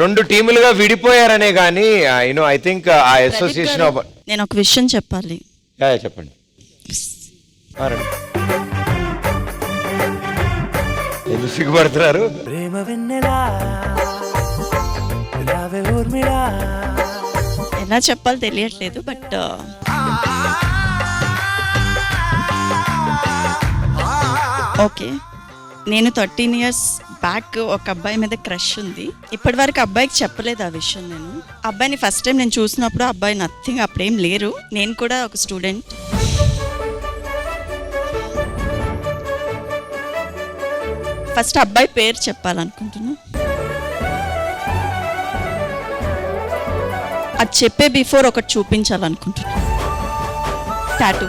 రెండు టీములుగా విడిపోయారనే గానీ you know I think ఆ అసోసియేషన్ ఆఫ్ నేను ఒక విషయం చెప్పాలి. చెప్పండి. ఎందుకు సిగ్గుపడుతున్నారు? ప్రేమ వెన్నెలా ఊర్మిళా ఎలా చెప్పాలో తెలియట్లేదు. బట్ ఓకే, నేను 13 years బ్యాక్ ఒక అబ్బాయి మీద క్రష్ ఉంది. ఇప్పటి వరకు అబ్బాయికి చెప్పలేదు ఆ విషయం. నేను అబ్బాయిని ఫస్ట్ టైం నేను చూసినప్పుడు అబ్బాయి నథింగ్, అప్పుడేం లేరు. నేను కూడా ఒక స్టూడెంట్. ఫస్ట్ అబ్బాయి పేరు చెప్పాలనుకుంటున్నా. అది చెప్పే బిఫోర్ ఒకటి చూపించాలనుకుంటున్నా. టాటూ.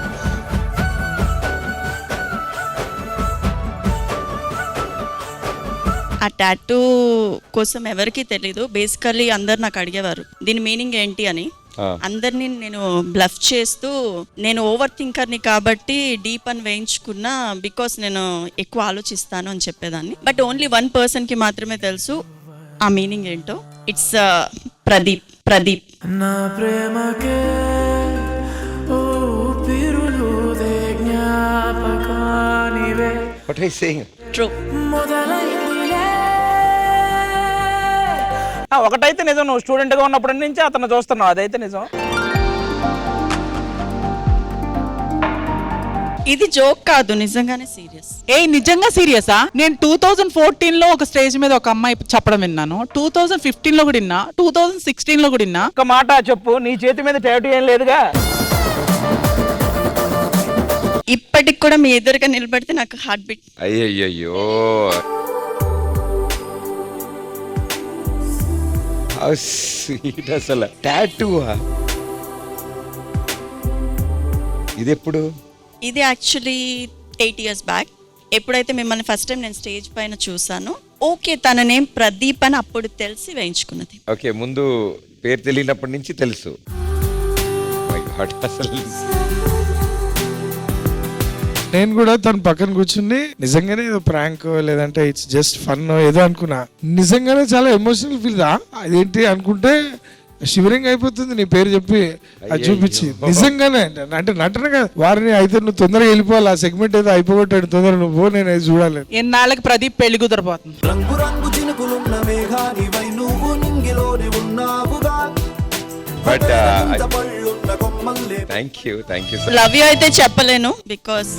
ఆ టాటూ కోసం ఎవరికీ తెలీదు. బేసికల్లీ అందరు నాకు అడిగేవారు దీని మీనింగ్ ఏంటి అని. అందరినీ నేను బ్లఫ్ చేస్తూ నేను ఓవర్ థింకర్ని కాబట్టి డీప్ అని వేయించుకున్నా, బికాస్ నేను ఎక్కువ ఆలోచిస్తాను అని చెప్పేదాన్ని. బట్ ఓన్లీ వన్ పర్సన్కి మాత్రమే తెలుసు ఆ మీనింగ్ ఏంటో. ఇట్స్ ప్రదీప్. ప్రదీప్. నా ప్రేమకే ఊపిరులుదే జ్ఞాపకానివే. What are you saying? True. ఒకటైతే నిజం, నువ్వు స్టూడెంట్ గా ఉన్నప్పటి నుంచి అతను చూస్తున్నావు, అదైతే నిజం. ఇది జోక్ కాదు, నిజంగానే సీరియస్. నిజంగా సీరియసా? నేను 2014 లో ఒక స్టేజ్ మీద ఒక అమ్మాయి చెప్పడం విన్నాను, 2015 లో కూడా విన్నా, 2016 లో కూడా విన్నా. ఒక మాట చెప్పు, నీ చేతి మీద టాటూ ఏం లేదుగా? ఇప్పటికి కూడా మీ ఎదురుగా నిలబడితే నాకు హార్ట్ బీట్. అయ్యయ్యో, అసలు టాటూ ఇది ఎప్పుడు? ఇది యాక్చువల్లీ 8 years బ్యాక్. ఎప్పుడైతే మిమ్మల్ని ఫస్ట్ టైం నేను స్టేజ్ పైన చూసాను, ఓకే తన నేమ్ ప్రదీప్ అని అప్పుడు తెలిసి వేయించుకున్నది. ఓకే, ముందు పేరు తెలియనప్పటి నుంచి తెలుసు. అసలు నేను కూడా తన పక్కన కూర్చుని నిజంగానే ఏదో ప్రాంక్ లేదంటే ఇట్స్ జస్ట్ ఫన్ ఏదో అనుకున్నా. నిజంగానే చాలా ఎమోషనల్ ఫీల్ రా అదేంటి అనుకుంటే షివరింగ్ అయిపోతుంది నీ పేరు చెప్పి అది చూపించి. నిజంగానే అంటే నటన కాదు. వారిని అయితే నువ్వు తొందరగా వెళ్ళిపోవాలి, ఆ సెగ్మెంట్ ఏదో అయిపోగొట్టాడు, తొందరగా నువ్వు నేను అది చూడాలి. ఎన్నాళ్ళకి ప్రదీప్ పెళ్లి కుదరపోతుంది. రంగు రంగు చినుకులున్న మేఘానివై నువ్వు నింగిలోని ఉన్నావుగా. But thank you sir. Love you అయితే చెప్పలేను, బికాస్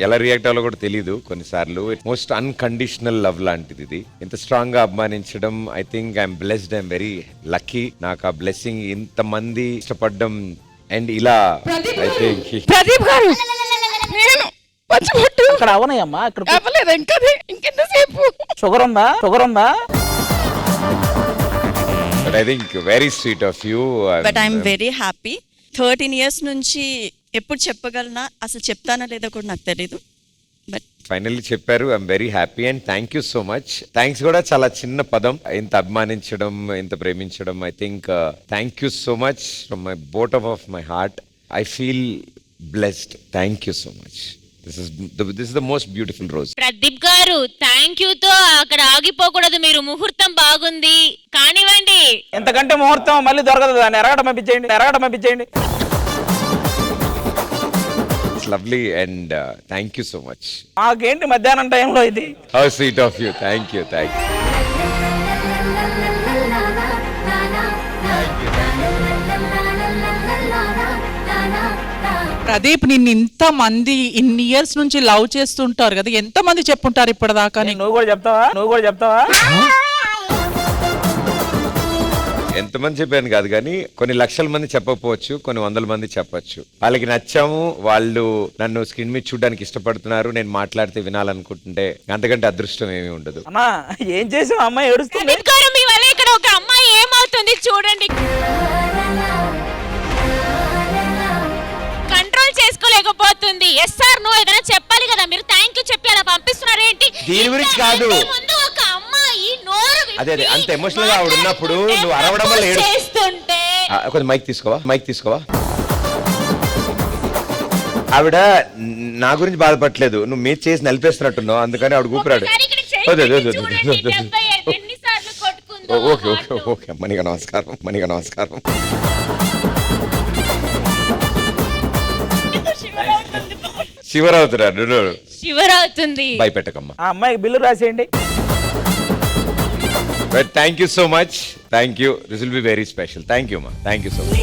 ఎలా రియాక్ట్ అవ్వాలో కూడా తెలియదు కొన్నిసార్లు. మోస్ట్ అన్కండిషనల్ లవ్ లాంటిది ఇది. ఇంత స్ట్రాంగ్ గా అభిమానించడం, I think I'm blessed, I'm very lucky. నాకు ఆ బ్లెస్సింగ్ ఇంత మంది ఇష్టపడడం. అండ్ ఇలా ఐ థింక్ ప్రదీప్ గారు నేను పచ్చబొట్టు అక్కడ అవనయ్యమ్మా, అక్కడ అవ్వలేదు ఇంకెంతసేపు. షుగర్ ఉందా? But I think very sweet of you. But I'm very happy. 13 years నుంచి ఎప్పుడు చెప్పగలనా, అసలు చెప్తానా లేదా కూడా నాకు తెలీదు. బట్ ఫైనల్లీ చెప్పారు. I'm very happy and thank you so much. Thanks కూడా చాలా చిన్న పదం, ఇంత అభిమానించడం, ఇంత ప్రేమించడం. I think thank you so much from my bottom of my heart. I feel blessed. Thank you so much. This is the most beautiful rose. Pradeep గారు, thank you తో అక్కడ ఆగిపోకూడదు. మీరు ముహూర్తం బాగుంది కానివ్వండి. ఎంతకంటే ముహూర్తం మళ్ళీ దొరకదు, దాన్ని ఎరగడం పంపించేయండి. It's lovely and thank you so much. మాకేంటి మధ్యాహ్నం టైంలో ఇది? How sweet of you. Thank you. Pradeep, నిన్ను ఇంత మంది ఇన్ని ఇయర్స్ నుంచి లవ్ చేస్తుంటారు కదా, ఎంత మంది చెప్పుంటారు ఇప్పటిదాకా? నువ్వు కూడా చెప్తావా? ఎంతమంది చెప్పాను కాదు కానీ కొన్ని లక్షల మంది చెప్పకపోవచ్చు, కొన్ని వందల మంది చెప్పచ్చు. వాళ్ళకి నచ్చాము, వాళ్ళు నన్ను స్క్రీన్ మీద చూడడానికి ఇష్టపడుతున్నారు, నేను మాట్లాడితే వినాలనుకుంటుంటే అంతకంటే అదృష్టం ఏమీ ఉండదు. అమ్మా ఏం చేసావు? అమ్మాయి ఏడుస్తుంది. ప్రదీప్ గారు, మీ వల్ల ఇక్కడ ఒక అమ్మాయి ఏమవుతుంది చూడండి. కంట్రోల్ చేసుకోలేకపోతుంది. ఎస్ సార్, నువ్వు ఏదైనా చెప్పాలి కదా, మీరు థ్యాంక్ యూ చెప్పి అలా పంపిస్తున్నారు ఏంటి? దీని గురించి కాదు, ముందు ఒక అమ్మాయి నోరు అదే అంత ఎమోషనల్ గా ఆవిడ ఉన్నప్పుడు నువ్వు అరవడం వల్ల చేస్తుంటే కొంచెం మైక్ తీసుకోవా. ఆవిడ నా గురించి బాధపడలేదు, నువ్వు మీద చేసి నలిపేస్తున్నట్టున్నావు, అందుకని ఆవిడ ఊపిరాడు. అదే, అదే, అదే, చూడండి, అదే. 78 ఎన్నిసార్లు కొట్టుకుందో ఓకే ఓకే heart. ఓకే మణిగా నమస్కారం, మణిగా నమస్కారం. శివరావుతురా షివర్ అవుతుంది. భయపెట్టకమ్మా. ఆ అమ్మాయికి బిల్లు రాసేయండి. But thank you so much, thank you. This will be very special. Thank you మా, థ్యాంక్ యూ సో మచ్.